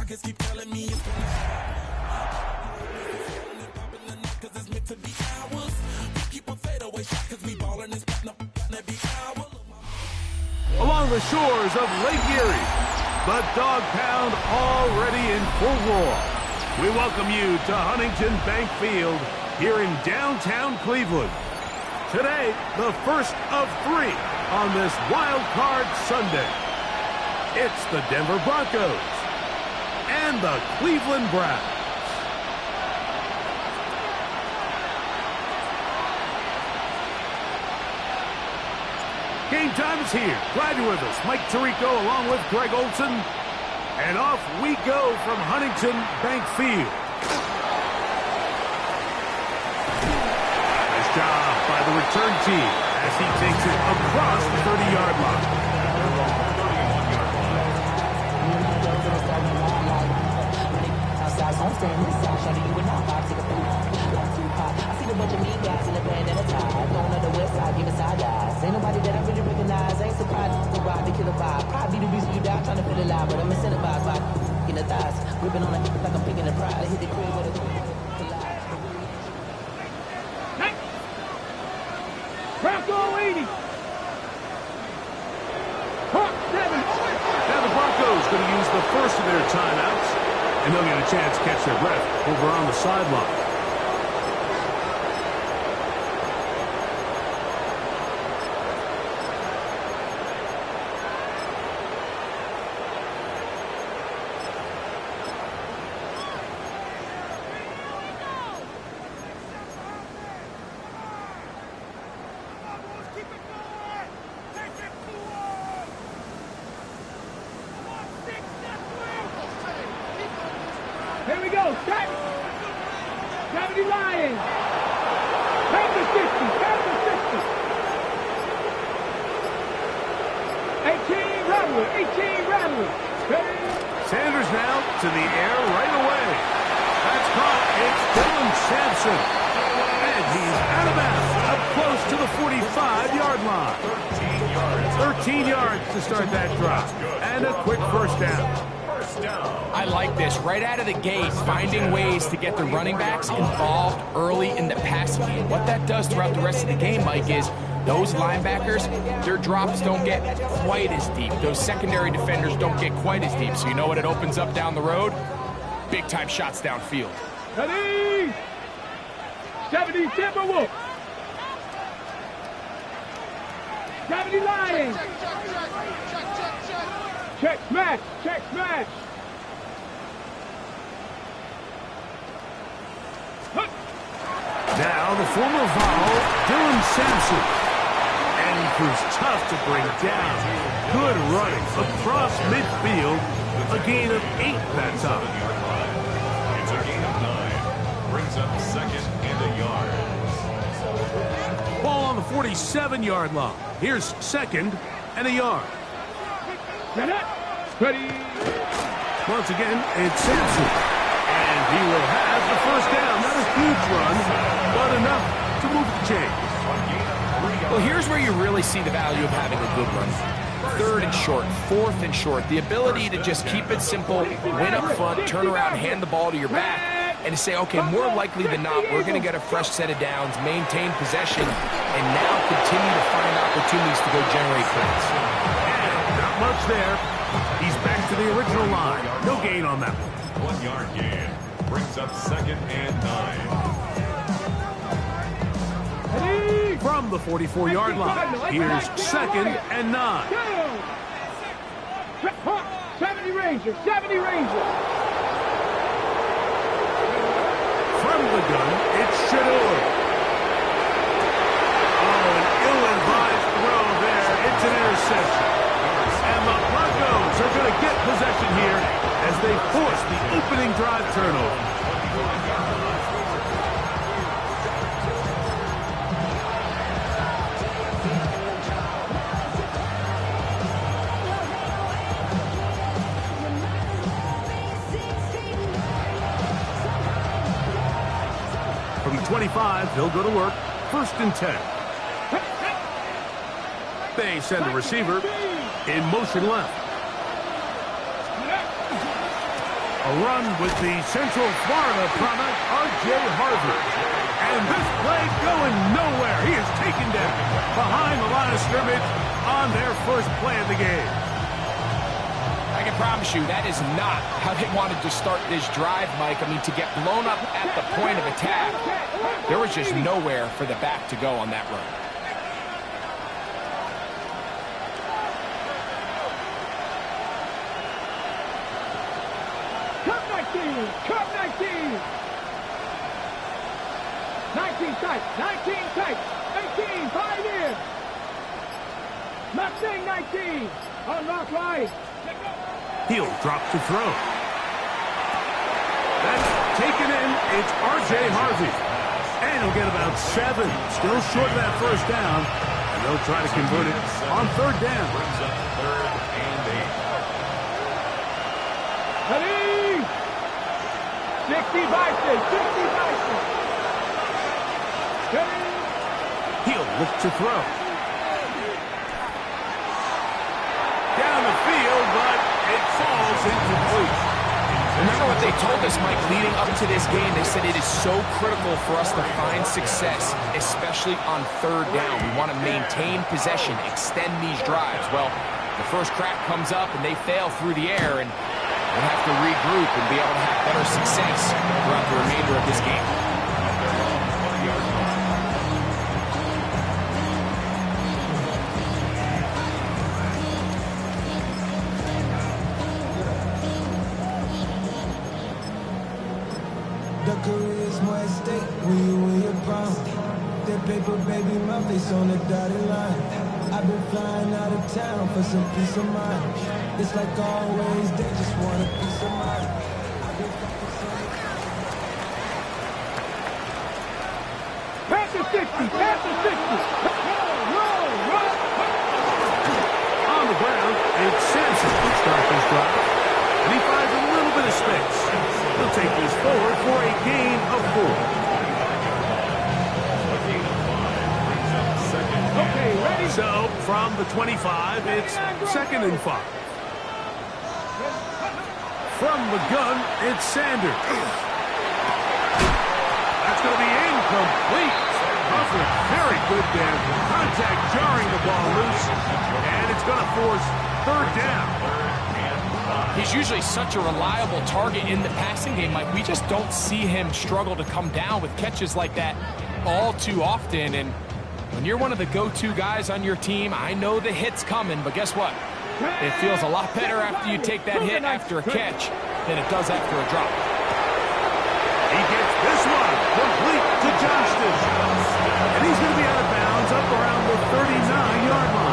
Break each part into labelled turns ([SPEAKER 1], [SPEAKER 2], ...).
[SPEAKER 1] Along the shores of Lake Erie, the Dog Pound already in full roar. We welcome you to Huntington Bank Field here in downtown Cleveland. Today, the first of 3 on this Wild Card Sunday. It's the Denver Broncos and the Cleveland Browns. Game time is here. Glad you're with us. Mike Tirico along with Greg Olson. And off we go from Huntington Bank Field. Nice job by the return team as he takes it across the 30-yard line.
[SPEAKER 2] I see the bunch of mean guys in the band and a tie. Going on the west side, giving side eyes. Ain't nobody that I really recognize. Ain't surprised to ride the killer vibe. Probably the reason you die trying to feel alive. But I'm incentivized by in the thighs. Gripping on it like I'm picking the pride. I hit the crib with a collide.
[SPEAKER 3] Hey! Bronco 80! Hawk 7!
[SPEAKER 1] Now the Broncos going to use the first of their timeouts. And they'll get a chance to catch their breath over on the sideline.
[SPEAKER 3] Here we go, set! 70 Lions! Panther 60, Panther 60! 18 Rattler, 18 Rattler! Ready?
[SPEAKER 1] Sanders now to the air right away. That's caught. It's Dylan Sampson. And he's out of bounds, up close to the 45-yard line. 13 yards to start that drive. And a quick first down.
[SPEAKER 4] I like this. Right out of the gate, finding ways to get the running backs involved early in the passing game. What that does throughout the rest of the game, Mike, is those linebackers, their drops don't get quite as deep. Those secondary defenders don't get quite as deep. So you know what it opens up down the road? Big-time shots downfield.
[SPEAKER 3] Ready? 70 Timberwolves! 70 Lions! Check smash! Check smash!
[SPEAKER 1] Now the former Vol, Dylan Sampson. And he proves tough to bring down. Good running across midfield. A gain of 8 that time.
[SPEAKER 5] It's a gain of 9. Brings up second and a yard.
[SPEAKER 1] Ball on the 47-yard line. Here's second and a yard.
[SPEAKER 3] Ready?
[SPEAKER 1] Once again, it's Sampson. And he will have the first down. Not a huge run, but enough to move the chains.
[SPEAKER 4] Well, here's where you really see the value of having a good run. 3rd and short, 4th and short. The ability to just keep it simple, win up front, turn around, hand the ball to your back, and to say, okay, more likely than not, we're going to get a fresh set of downs, maintain possession, and now continue to find opportunities to go generate points.
[SPEAKER 1] And not much there. He's back to the original line. No gain on that one.
[SPEAKER 5] 1 yard gain. Brings up second and 9.
[SPEAKER 3] Ready?
[SPEAKER 1] From the 44-yard line, here's second and 9.
[SPEAKER 3] 70 Rangers, 70 Rangers.
[SPEAKER 1] From the gun, it's Shador. Oh, an ill-advised throw there. It's an interception. And the Broncos are going to get possession here as they force the opening drive turnover. From the 25, they'll go to work. 1st and 10. They send a receiver in motion left. A run with the Central Florida product, R.J. Harvey. And this play going nowhere. He is taken down behind the line of scrimmage on their first play of the game.
[SPEAKER 4] I can promise you that is not how they wanted to start this drive, Mike. I mean, to get blown up at the point of attack, there was just nowhere for the back to go on that run.
[SPEAKER 3] Cut 19! 19 tight, 19 tight, 18, 5 in. Mustang 19, on rock right.
[SPEAKER 1] He'll drop to throw. That's taken in. It's R.J. Harvey. And he'll get about 7. Still short of that first down. And they'll try to convert it on third down.
[SPEAKER 5] Brings up 3rd and 8.
[SPEAKER 3] Ready? 60 Bison, 60 Bison. Ready?
[SPEAKER 1] He'll look to throw. Down the field, but it falls incomplete.
[SPEAKER 4] Remember what they told us, Mike, leading up to this game? They said it is so critical for us to find success, especially on third down. We want to maintain possession, extend these drives. Well, the first crack comes up and they fail through the air, and we'll have to regroup and be able to have better success throughout the remainder of this game.
[SPEAKER 6] The career's more at stake when you win your crown. That paper, baby, my face on the dotted line. I've been flying out of town for some peace of mind. It's like always, they just want a piece of mind.
[SPEAKER 3] Pass to 60, pass to 60. Roll.
[SPEAKER 1] On the ground, it's Sampson who starts this drive. And he finds a little bit of space. He'll take this forward for a gain of 4.
[SPEAKER 3] Okay, ready?
[SPEAKER 1] So, from the 25, it's 2nd and 5. From the gun, it's Sanders. That's going to be incomplete. Coverage very good there. Contact jarring the ball loose. And it's going to force 3rd down.
[SPEAKER 4] He's usually such a reliable target in the passing game, Mike. We just don't see him struggle to come down with catches like that all too often. And when you're one of the go-to guys on your team, I know the hit's coming, but guess what? It feels a lot better after you take that hit after a catch than it does after a drop.
[SPEAKER 1] He gets this one complete to Johnston. And he's going to be out of bounds up around the 39-yard line.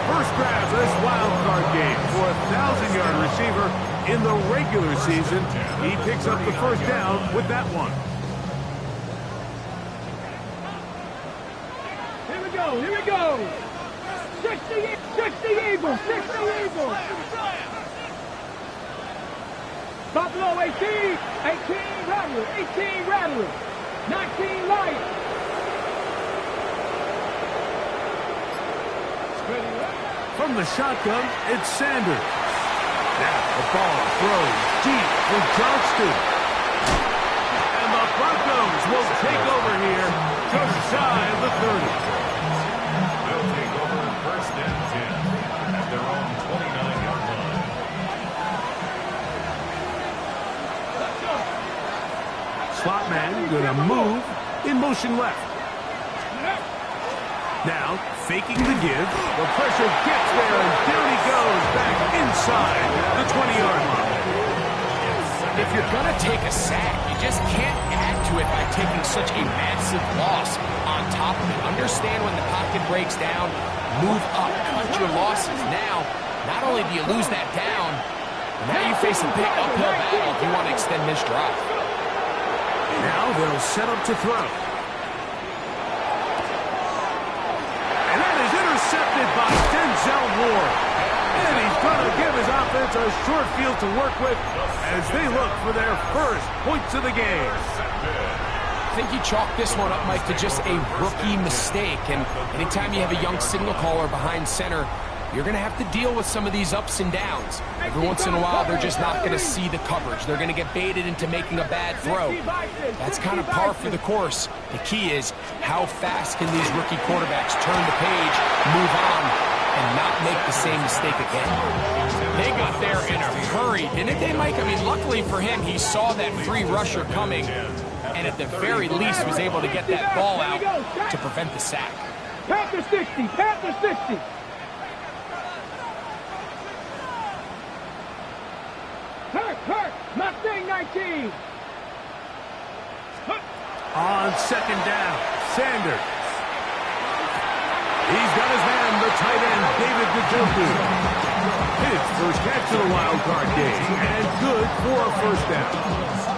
[SPEAKER 1] First grab for this wild card game for a 1,000-yard receiver in the regular season. He picks up the first down with that one.
[SPEAKER 3] Here we go. 60 Eagles, 60 Eagles. Buffalo 18 Rattler, 19 Lions.
[SPEAKER 1] From the shotgun, it's Sanders. Now the ball throws deep for Johnston. And the Broncos will take over here just shy of the 30.
[SPEAKER 5] They'll take over 1st and 10 at their own 29-yard line.
[SPEAKER 1] Slot man going to move in motion left. Now, faking the give. The pressure gets there, and down he goes back inside the 20-yard line.
[SPEAKER 4] If you're going to take a sack, you just can't add to it by taking such a massive loss on top of it. Understand when the pocket breaks down, move up, cut your losses. Now, not only do you lose that down, but now you face a big uphill battle if you want to extend this drive.
[SPEAKER 1] Now they'll set up to throw. Intercepted by Denzel Ward. And he's going to give his offense a short field to work with as they look for their first points of the game.
[SPEAKER 4] I think you chalk this one up, Mike, to just a rookie mistake. And anytime you have a young signal caller behind center, you're going to have to deal with some of these ups and downs. Every once in a while, they're just not going to see the coverage. They're going to get baited into making a bad throw. That's kind of par for the course. The key is, how fast can these rookie quarterbacks turn the page, move on, and not make the same mistake again? They got there in a hurry, didn't they, Mike? I mean, luckily for him, he saw that free rusher coming, and at the very least was able to get that ball out to prevent the sack.
[SPEAKER 3] Panther 60, Panther 60. Hurt, Mustang 19.
[SPEAKER 1] On second down, Sanders. He's got his man, the tight end, David Njoku. His first catch of the wild card game, and good for a first down.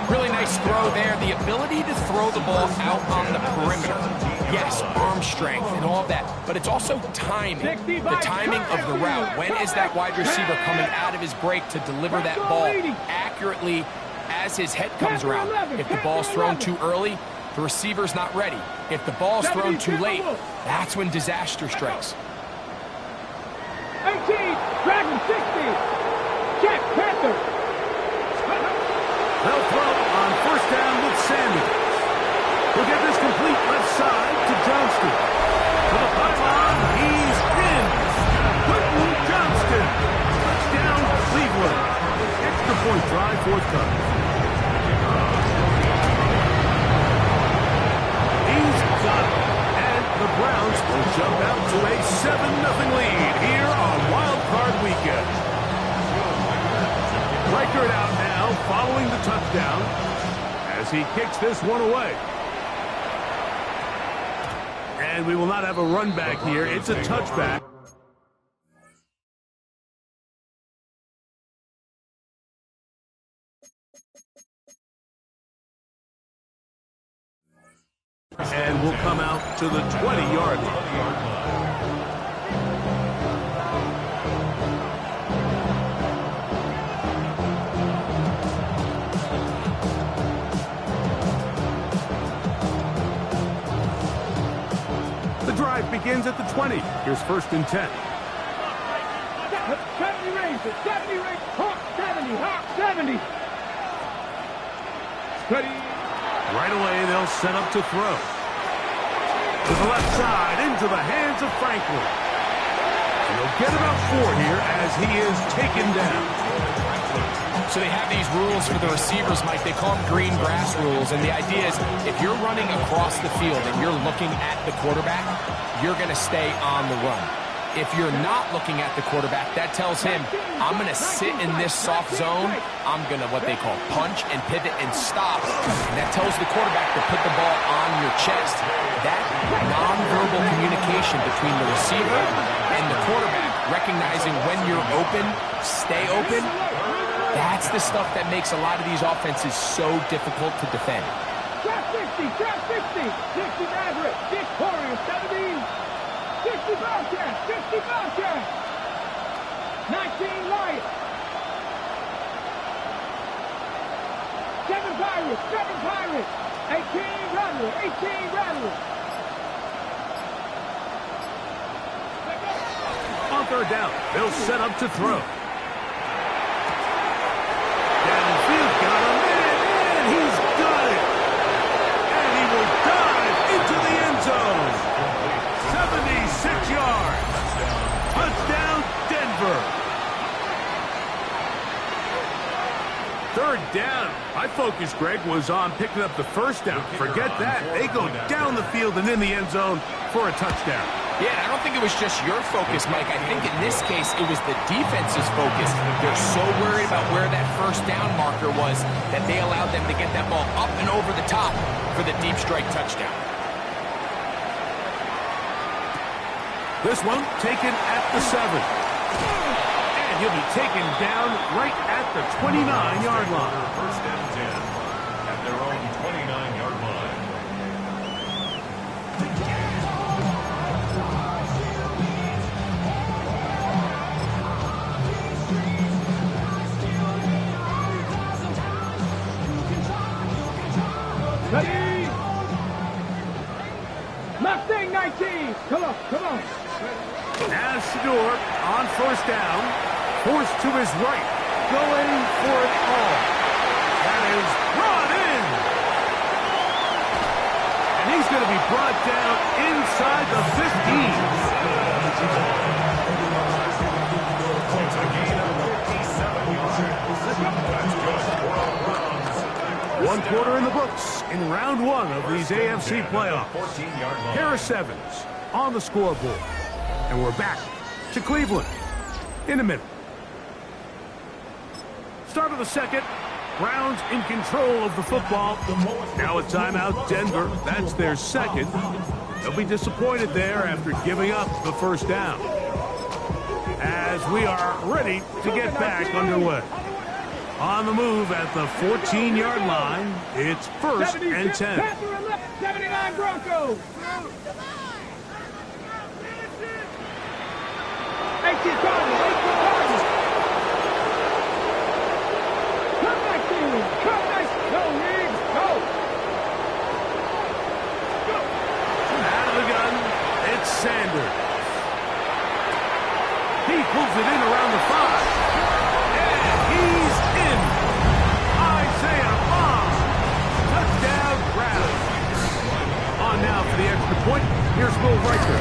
[SPEAKER 4] Really nice throw there. The ability to throw the ball out on the perimeter. Yes, arm strength and all of that, but it's also timing. The timing of the route. When is that wide receiver coming out of his break to deliver that ball accurately as his head comes around? If the ball's thrown too early, the receiver's not ready. If the ball's thrown too late, that's when disaster strikes.
[SPEAKER 3] 18, Dragon 60. Check, Panther.
[SPEAKER 1] They'll throw on first down with Sanders. He'll get this complete left side to Johnston. To the pylon, he's in. Quentin Johnston. Touchdown, Cleveland. Extra point drive, fourth cut. He's got it. And the Browns will jump out to a 7-0 lead here on Wild Card Weekend. Reichert out now, following the touchdown, as he kicks this one away. And we will not have a run back here. It's a touchback. And will come out to the 20-yard line. The drive begins at the 20. Here's first and 10.
[SPEAKER 3] 70 Rangers, Hawk 70, Hawk 70. Steady.
[SPEAKER 1] Right away, they'll set up to throw. To the left side, into the hands of Franklin. He'll get about 4 here as he is taken down.
[SPEAKER 4] So they have these rules for the receivers, Mike. They call them green grass rules. And the idea is if you're running across the field and you're looking at the quarterback, you're going to stay on the run. If you're not looking at the quarterback, that tells him, I'm going to sit in this soft zone. I'm going to what they call punch and pivot and stop. And that tells the quarterback to put the ball on your chest. That nonverbal communication between the receiver and the quarterback, recognizing when you're open, stay open, that's the stuff that makes a lot of these offenses so difficult to defend.
[SPEAKER 3] Trap 60, 60 Maverick, Victoria 70. 60 Bobcat, 60 Bobcat. 19 Lion. 7 Pirates, 18 Rattler, 18 Rattler.
[SPEAKER 1] On third down, they'll set up to throw. Downfield, got him, and he's got it. And he will dive into the end zone. 76 yards. Touchdown, Denver. Third down. My focus, Greg, was on picking up the first down. Forget that. They go down the field and in the end zone for a touchdown.
[SPEAKER 4] Yeah, I don't think it was just your focus, Mike. I think in this case, it was the defense's focus. They're so worried about where that first down marker was that they allowed them to get that ball up and over the top for the deep strike touchdown.
[SPEAKER 1] This one taken at the 7. And he'll be taken down right at the 29-yard line.
[SPEAKER 5] First and 10 at their own 29-yard line.
[SPEAKER 3] Ready? Mustang 19. Come on.
[SPEAKER 1] Now Shedeur on first down, forced to his right, going for it all. That is brought in. And he's going to be brought down inside the 15.
[SPEAKER 5] It's a gain of 57 yards. That's good for a Browns.
[SPEAKER 1] One quarter in the books in round one of these AFC playoffs.
[SPEAKER 5] 14-yard line.
[SPEAKER 1] Harris Evans on the scoreboard. And we're back to Cleveland in a minute. Start of the second. Browns in control of the football. Now a timeout, Denver. That's their second. They'll be disappointed there after giving up the first down. As we are ready to get back underway. On the move at the 14-yard line, it's first and 10.
[SPEAKER 3] 79 Broncos. 18 Cardinals. 18 Cardinals. Come back in. Come back. Go, Riggs. Go. Go.
[SPEAKER 1] Out of the gun, it's Sanders. He pulls it in around the 5. And he's in. Isaiah Bond. Touchdown, Browns. On now for the extra point. Here's Will Riker.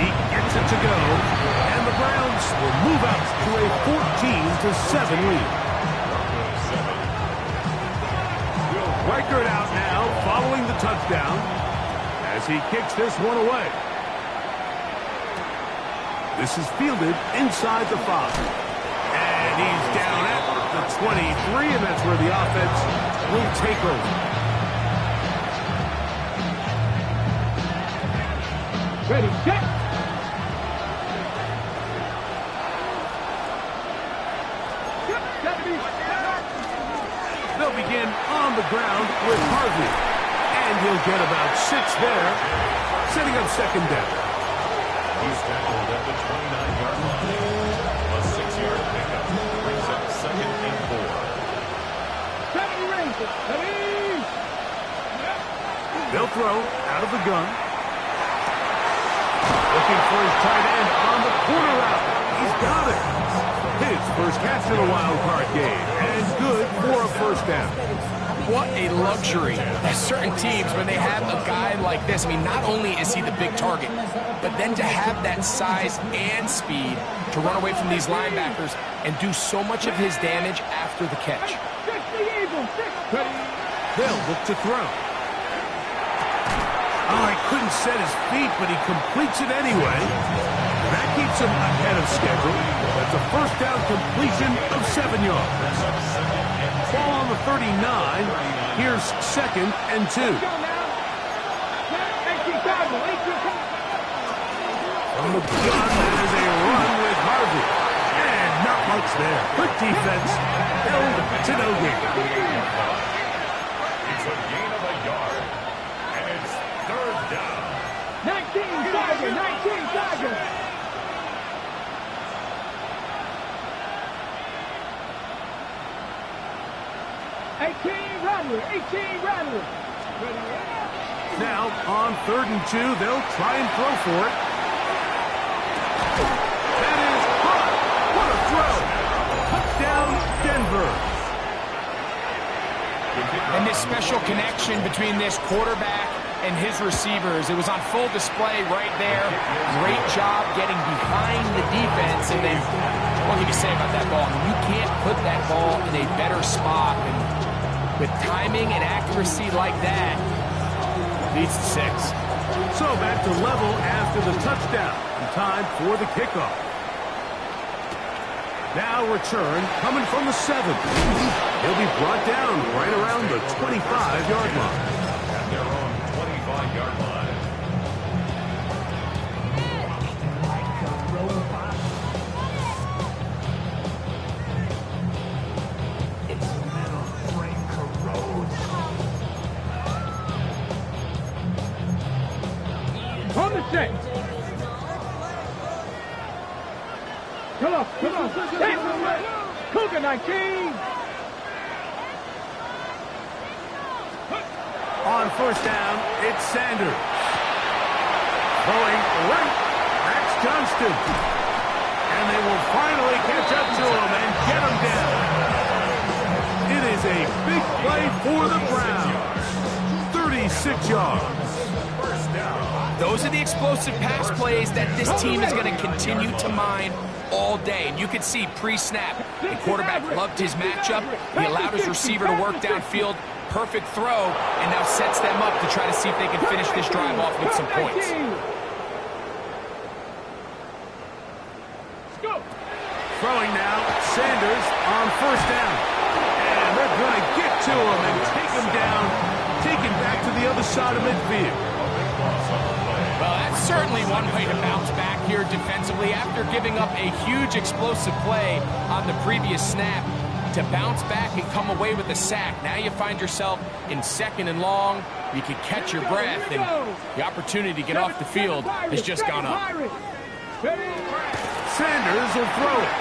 [SPEAKER 1] He gets it to go. And the Browns will move out to a 14-7 lead. Riker out now following the touchdown as he kicks this one away. This is fielded inside the 5. And he's down at the 23, and that's where the offense will take over.
[SPEAKER 3] Ready, set.
[SPEAKER 1] They'll begin on the ground with Harvey. And he'll get about 6 there, setting up second down.
[SPEAKER 5] He's tackled at the 29-yard line. A 6-yard pickup brings up second and 4.
[SPEAKER 3] 70 Rangers. 70.
[SPEAKER 1] They'll throw out of the gun. Looking for his tight end on the corner route. He's got it. His first catch in a wild card game. And good for a first down.
[SPEAKER 4] What a luxury. There's certain teams, when they have a guy like this, I mean, not only is he the big target, but then to have that size and speed to run away from these linebackers and do so much of his damage after the catch.
[SPEAKER 1] They'll look to throw. Oh, he couldn't set his feet, but he completes it anyway. That keeps him ahead of schedule. That's a first down completion of 7 yards. Ball on the 39. Here's second and 2. From the gun, that is a run with Harvey. And not much there. Good defense. Held to no gain.
[SPEAKER 5] It's a gain of a yard. And it's third down.
[SPEAKER 3] 19 Tiger. 19 Tiger.
[SPEAKER 1] Now, on 3rd and 2, they'll try and throw for it. That is caught. What a throw. Touchdown, Denver.
[SPEAKER 4] And this special connection between this quarterback and his receivers, it was on full display right there. Great job getting behind the defense. And then, what can you say about that ball? I mean, you can't put that ball in a better spot. And with timing and accuracy like that, leads to 6.
[SPEAKER 1] So back to level after the touchdown. And time for the kickoff. Now return coming from the 7. He'll be brought down right around the 25-yard line.
[SPEAKER 5] At their own 25-yard line.
[SPEAKER 3] On the set. Come on. Cougar 19.
[SPEAKER 1] On first down, it's Sanders. Throwing right Johnston. And they will finally catch up to him and get him down. It is a big play for the Browns. 36 yards.
[SPEAKER 4] Those are the explosive pass plays that this team is going to continue to mine all day. And you can see pre-snap, the quarterback loved his matchup. He allowed his receiver to work downfield. Perfect throw, and now sets them up to try to see if they can finish this drive off with some points.
[SPEAKER 1] Throwing now, Sanders on first down. And they're going to get to him and take him down, take him back to the other side of midfield.
[SPEAKER 4] Well, that's certainly one way to bounce back here defensively. After giving up a huge explosive play on the previous snap, to bounce back and come away with a sack. Now you find yourself in 2nd and long. You can catch your breath, and the opportunity to get off the field has just gone up.
[SPEAKER 1] Sanders will throw it.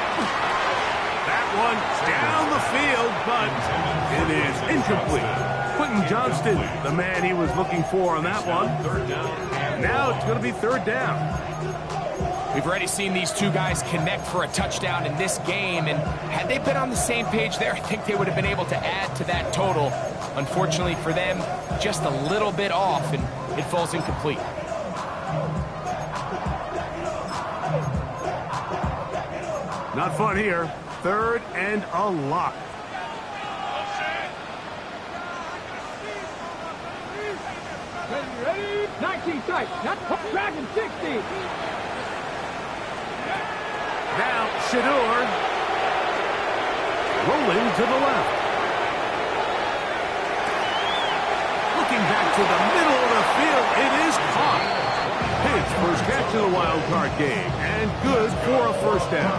[SPEAKER 1] That one down the field, but it is incomplete. Quentin Johnston, the man he was looking for on that one. Now it's going to be 3rd down.
[SPEAKER 4] We've already seen these two guys connect for a touchdown in this game, and had they been on the same page there, I think they would have been able to add to that total. Unfortunately for them, just a little bit off, and it falls incomplete.
[SPEAKER 1] Not fun here. 3rd and a lot.
[SPEAKER 3] Ready? 19 tight. Dragon 60.
[SPEAKER 1] Now, Shedeur rolling to the left. Looking back to the middle of the field, it is caught. His first catch of the wild card game, and good for a first down.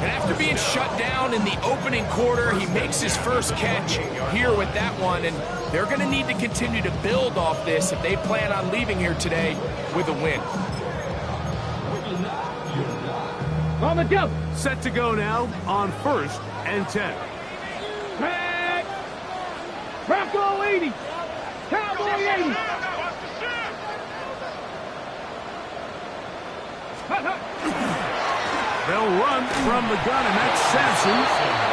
[SPEAKER 4] And after being shut down in the opening quarter, he makes his first catch here with that one, and they're going to need to continue to build off this if they plan on leaving here today with a win.
[SPEAKER 3] On the jump.
[SPEAKER 1] Set to go now on 1st and 10.
[SPEAKER 3] Back. Bronco 80. Cowboy 80.
[SPEAKER 1] They'll run from the gun, and that's Sampson.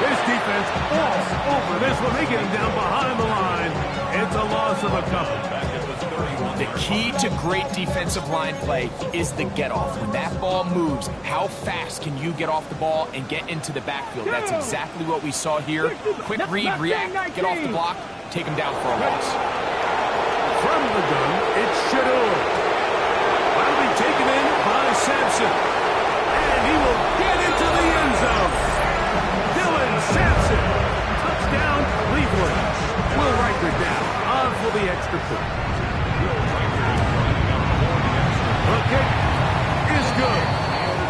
[SPEAKER 1] His defense all over this one. They get him down behind the line. It's a loss of a couple.
[SPEAKER 4] The key to great defensive line play is the get-off. When that ball moves, how fast can you get off the ball and get into the backfield? That's exactly what we saw here. Quick read, react, get off the block, take him down for a loss.
[SPEAKER 1] From the gun, it's Shedeur. Finally taken in by Sampson. And he will get into the end zone. Dylan Sampson. Touchdown, Cleveland. Will Riker down on for the extra point. The kick is good.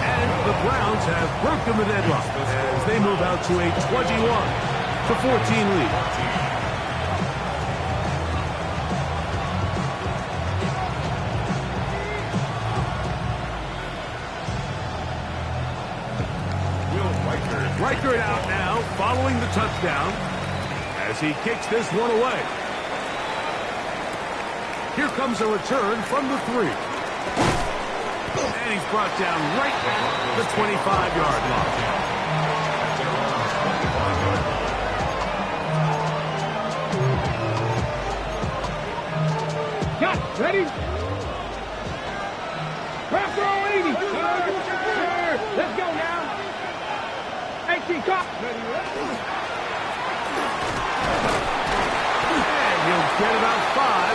[SPEAKER 1] And the Browns have broken the deadlock as they move out to a 21-14 lead. Riker out now, following the touchdown, as he kicks this one away. Here comes a return from the 3. And he's brought down right at the 25-yard line.
[SPEAKER 3] Got it. Ready? Crap throw 80. Let's go now. 18 cop.
[SPEAKER 1] And he'll get about 5.